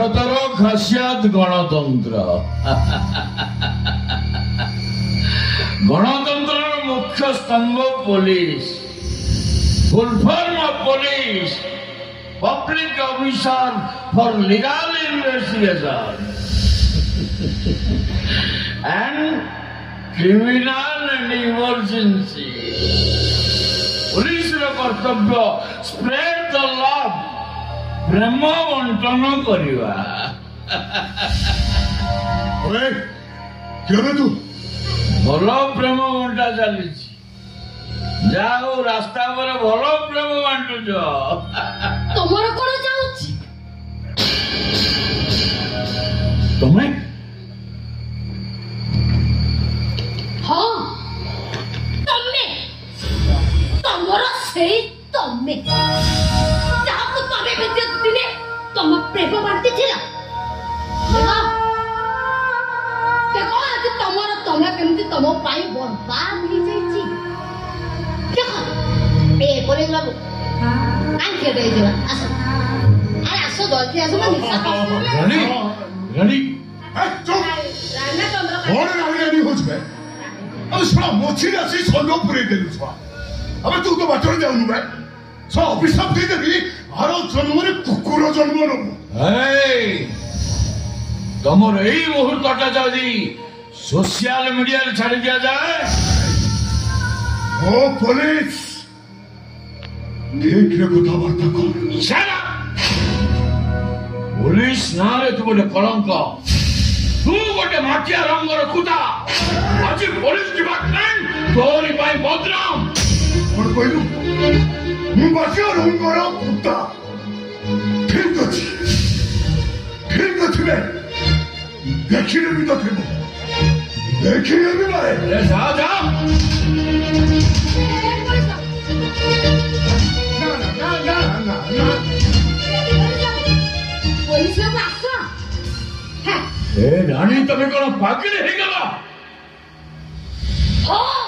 भारतर खासियत गणतंत्र गणतंत्र मुख्य स्तंभ police full form of police public officer for legal investigation and criminal and emergency police कर्तव्य स्प्रेड द लव प्रेम बंटन करवा तू भल प्रेम बंटा चली जाओ रास्ता पर भल प्रेम बांटुच तुमर कोन जाउची तुम्हें हां तम्मे तमर सेई तम्मे जाको तमे बेजे दिने तम प्रेम बांटी थिला देखो आज तमर तमे केमती तम पाई बर्बाद हो जाईची देखो ए पुलिस बाबू आंखे दे दिला आसो अरे आसो जल्दी आसो मैं निशा रानी रानी चुप राणा चंद्र कौन रानी हो छे अब सुना मोची आसी सोनो पुरे देलु छुआ अब तू तो बाटर जाउनु बे सो अभिशाप दे देबी हर जन्म रे कुकुर जन्म नबु ए तमर एई मुहूर्तटा जदी सोशल मीडिया रे छाड़ी दिया जाए ओ पुलिस ठीक रे कथाबार्ता कर शाला पुलिस नारे तू गोटे कलंक तू गोटे माटिया रंगर कुता आज पुलिस डिपार्टमेंट तोरी पाई बदनाम कौन कहलु मु माटिया रंगर कुत्ता ठीक अछि बे देखिले भी तो थे देखिले भी भाई अरे जा जा ना पुलिस लोग आसो ए रानी तमे कोन पागल हे गला हां